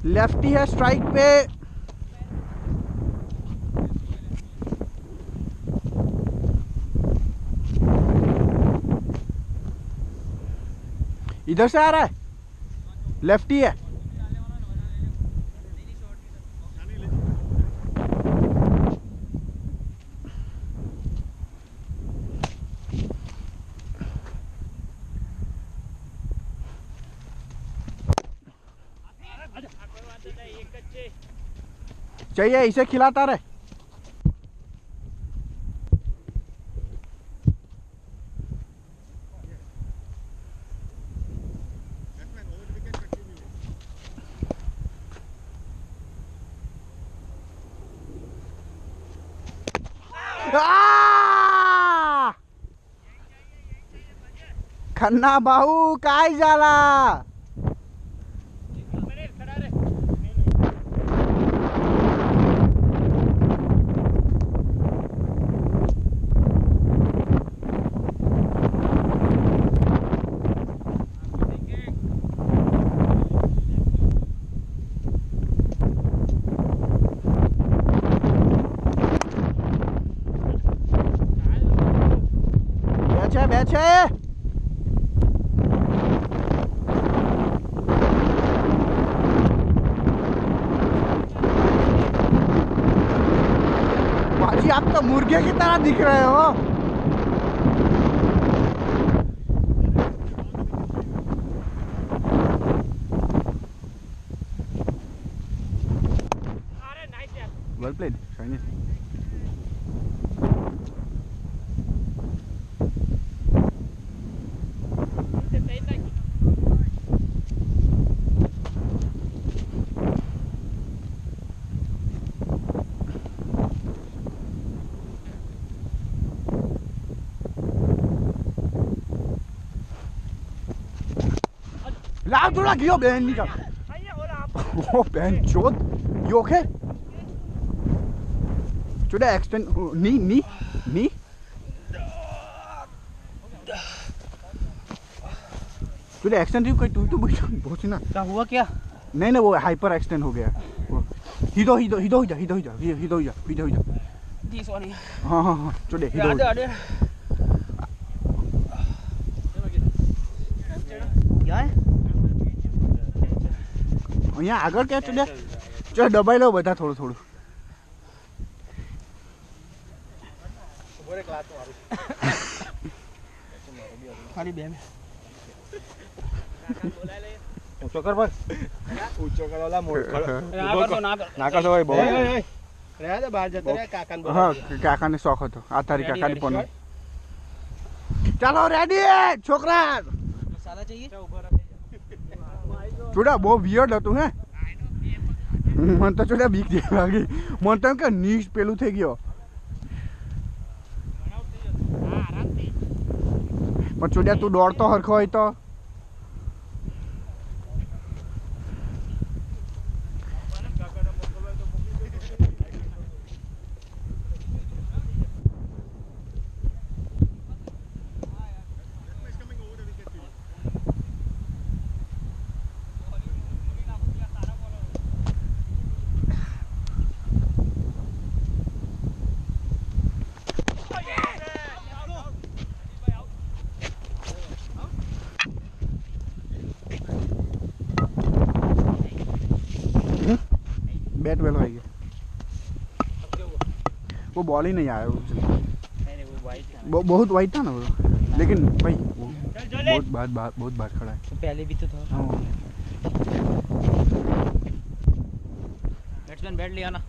Lefty है strike पे। इधर से आ रहा है, लेफ्टी है। चाहिए इसे खिलाता रहे। खन्ना बाहू काय झाला। बेचे बाजी, आप तो मुर्गे की तरह दिख रहे हो। Well played shiny. लाभ थोड़ा गियो बहन निकल। ओ बहन चोद, you okay? Should I extend knee? Should I extend you? कोई तू बहुत ना। क्या हुआ क्या? नहीं वो हाइपर एक्सटेंड हो गया। हिदो जा। This one. हाँ चुड़े हिदो। क्या है? यहाँ આગળ क्या चुड़े? चलो दबाई लो बता थोड़ो। खाली બે ઊંચો કર ભાઈ, ઊંચો કરો લા મોડ ના કરતો ભાઈ બહુ રે દે બહાર જતો રે કાકાને બોલ। હા કાકાને શોખ હતો આ તારી કાકાની પણ। ચાલો રેડી છોકરા। મસાલા चाहिए? ચૂડા બહુ વિયર્ડ હતું હે। મને તો ચૂડા બીક જેવી લાગી। મને તો એમ કે નીશ પેલું થઈ ગયો। પણ ચૂડા તું દોડતો હરખો હોય તો। बैट वेल हो गया। वो बॉल ही नहीं आया। बहुत वाइट था ना वो, लेकिन भाई वो बहुत बार खड़ा है। पहले भी तो था। बैट्समैन बैट लिया ना।